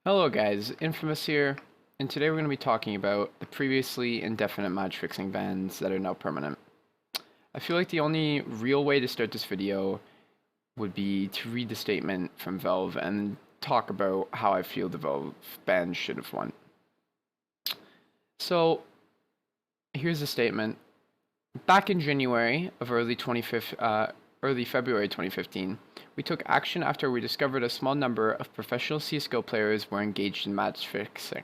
Hello guys, Infamous here, and today we're going to be talking about the previously indefinite match fixing bans that are now permanent. I feel like the only real way to start this video would be to read the statement from Valve and talk about how I feel the Valve ban should have won. So, here's the statement. Back in January of early February 2015, we took action after we discovered a small number of professional CSGO players were engaged in match fixing.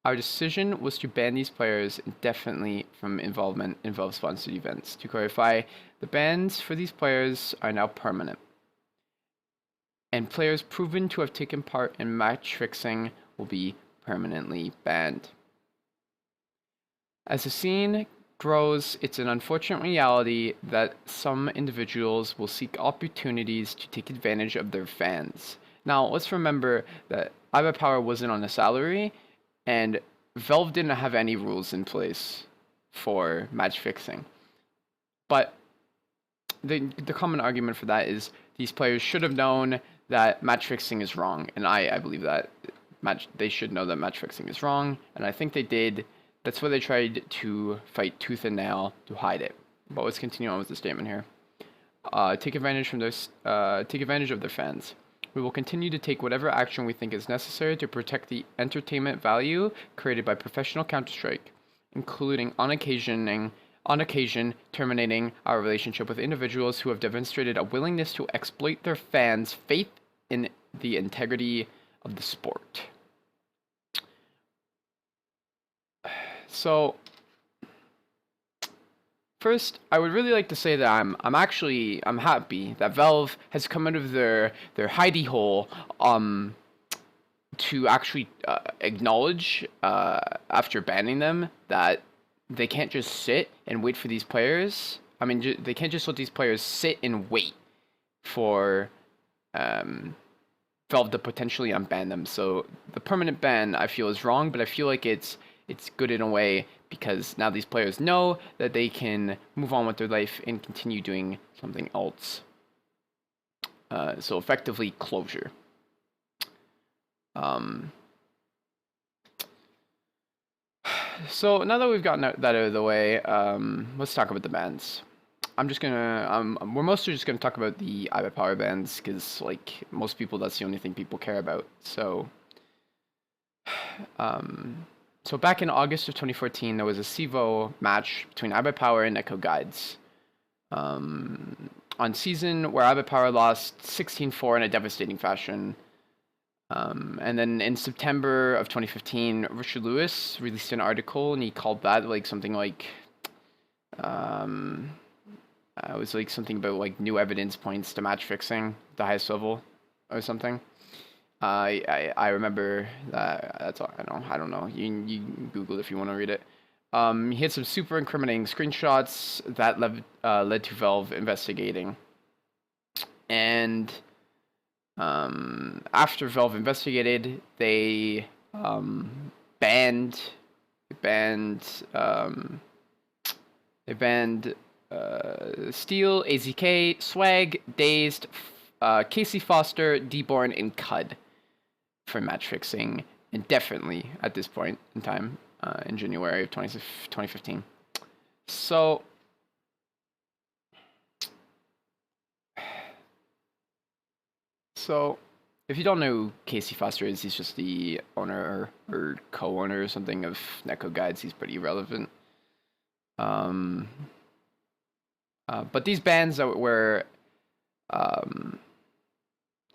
Our decision was to ban these players indefinitely from involvement in Valve-sponsored events. To clarify, the bans for these players are now permanent, and players proven to have taken part in match fixing will be permanently banned. As the scene grows, it's an unfortunate reality that some individuals will seek opportunities to take advantage of their fans. Now, let's remember that iBuyPower wasn't on a salary, and Valve didn't have any rules in place for match fixing. But the common argument for that is these players should have known that match fixing is wrong, and I believe that they should know that match fixing is wrong, and I think they did. That's why they tried to fight tooth and nail to hide it. But let's continue on with the statement here. Take advantage of their fans. We will continue to take whatever action we think is necessary to protect the entertainment value created by professional Counter-Strike, including on occasion terminating our relationship with individuals who have demonstrated a willingness to exploit their fans' faith in the integrity of the sport. So, first, I would really like to say that I'm happy that Valve has come out of their hidey hole to actually acknowledge after banning them that they can't just sit and wait for these players. I mean, they can't just let these players sit and wait for Valve to potentially unban them. So the permanent ban I feel is wrong, but I feel like it's good in a way because now these players know that they can move on with their life and continue doing something else. So effectively closure. So now that we've gotten that out of the way, let's talk about the bans. We're mostly just gonna talk about the iBuyPower bans because, like most people, that's the only thing people care about. So, So back in August of 2014, there was a CEVO match between iBuyPower and NetCodeGuides. On season where iBuyPower lost 16-4 in a devastating fashion. And then in September of 2015, Richard Lewis released an article and he called that like something like, it was like something about like new evidence points to match fixing, the highest level or something. I remember that. That's all I know. I don't know. You can Google it if you want to read it. He had some super incriminating screenshots that led to Valve investigating. And after Valve investigated, they banned Steel, AZK, Swag, Dazed, Casey Foster, Deborn, and Cud for match fixing indefinitely at this point in time in January of 2015. So, if you don't know who Casey Foster is, he's just the owner or co-owner or something of NetCodeGuides. He's pretty irrelevant. But these bans that were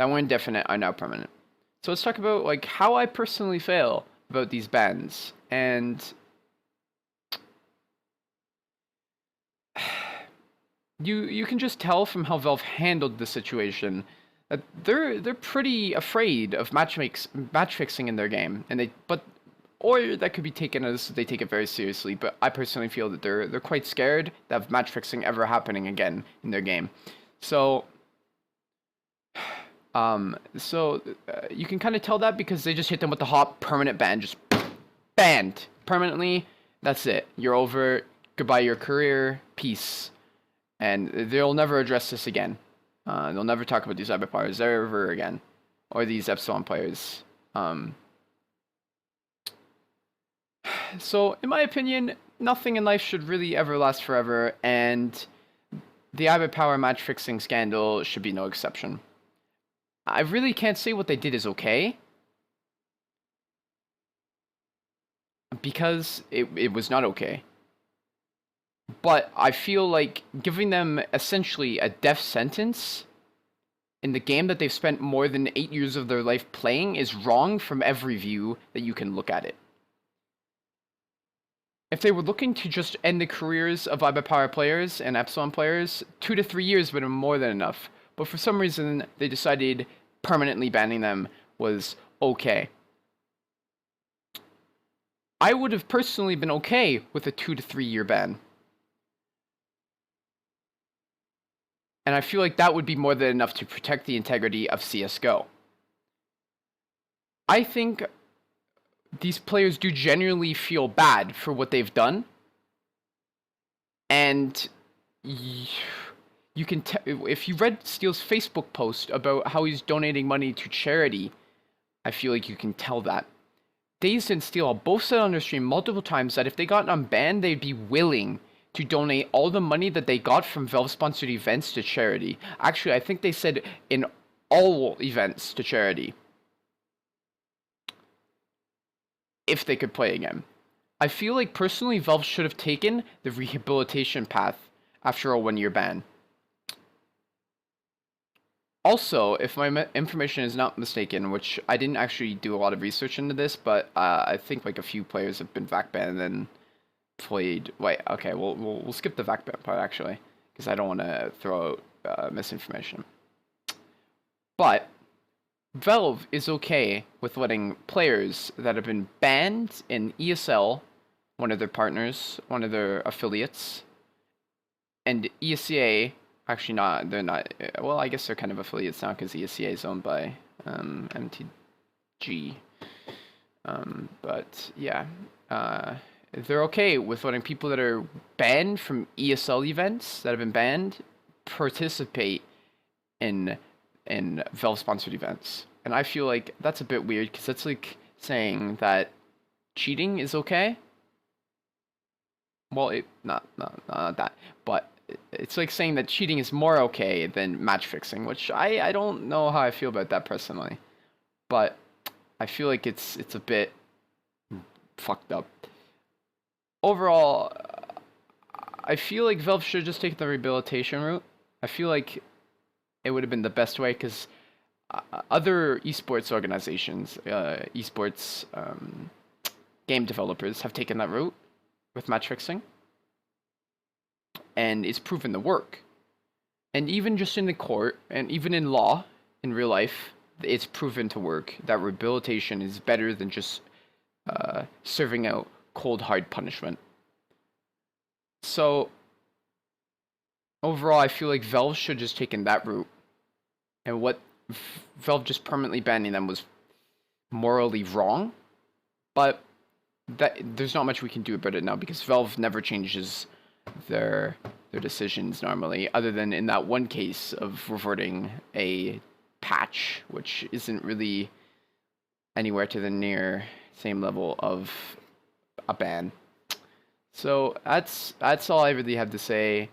indefinite are now permanent. So let's talk about like how I personally feel about these bans, and you can just tell from how Valve handled the situation that they're pretty afraid of match fixing in their game, and or that could be taken as they take it very seriously. But I personally feel that they're quite scared of match fixing ever happening again in their game. So you can kind of tell that because they just hit them with the hot permanent ban, just banned permanently. That's it. You're over. Goodbye your career. Peace. And they'll never address this again. They'll never talk about these iBuyPowers ever again, or these Epsilon players. Um, so, in my opinion, nothing in life should really ever last forever, and the iBoTower match fixing scandal should be no exception. I really can't say what they did is okay, because it was not okay. But I feel like giving them essentially a death sentence in the game that they've spent more than 8 years of their life playing is wrong from every view that you can look at it. If they were looking to just end the careers of iBoTower players and Epsilon players, 2 to 3 years would have been more than enough. But for some reason, they decided permanently banning them was okay. I would have personally been okay with a 2 to 3 year ban. And I feel like that would be more than enough to protect the integrity of CSGO. I think these players do genuinely feel bad for what they've done. And you can if you read Steele's Facebook post about how he's donating money to charity, I feel like you can tell that. Dazed and Steele both said on their stream multiple times that if they got unbanned, they'd be willing to donate all the money that they got from Valve-sponsored events to charity. Actually, I think they said in all events to charity. If they could play again. I feel like personally Valve should have taken the rehabilitation path after a 1 year ban. Also, if my information is not mistaken, which I didn't actually do a lot of research into this, but I think like a few players have been VAC banned and then played. Wait, okay, we'll skip the VAC ban part actually, because I don't want to throw out misinformation. But Valve is okay with letting players that have been banned in ESL, one of their partners, one of their affiliates, and ESEA. Actually, not. They're not. Well, I guess they're kind of affiliates now because ESEA is owned by MTG. But yeah, they're okay with letting people that are banned from ESL events that have been banned participate in Valve-sponsored events. And I feel like that's a bit weird because that's like saying that cheating is okay. Well, not that, but it's like saying that cheating is more okay than match fixing, which I don't know how I feel about that personally. But I feel like it's a bit fucked up. Overall, I feel like Valve should just take the rehabilitation route. I feel like it would have been the best way because other esports organizations, esports game developers have taken that route with match fixing, and it's proven to work. And even just in the court, and even in law, in real life, it's proven to work that rehabilitation is better than just serving out cold hard punishment. So overall, I feel like Valve should just taken that route, and what Valve just permanently banning them was morally wrong. But that there's not much we can do about it now because Valve never changes their decisions normally, other than in that one case of reverting a patch, which isn't really anywhere to the near same level of a ban. So that's all I really have to say.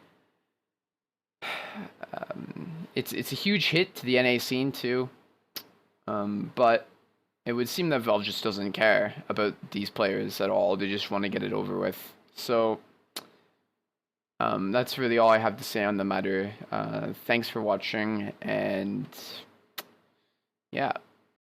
It's a huge hit to the NA scene too, but it would seem that Valve just doesn't care about these players at all. They just want to get it over with. So that's really all I have to say on the matter. Thanks for watching, and yeah.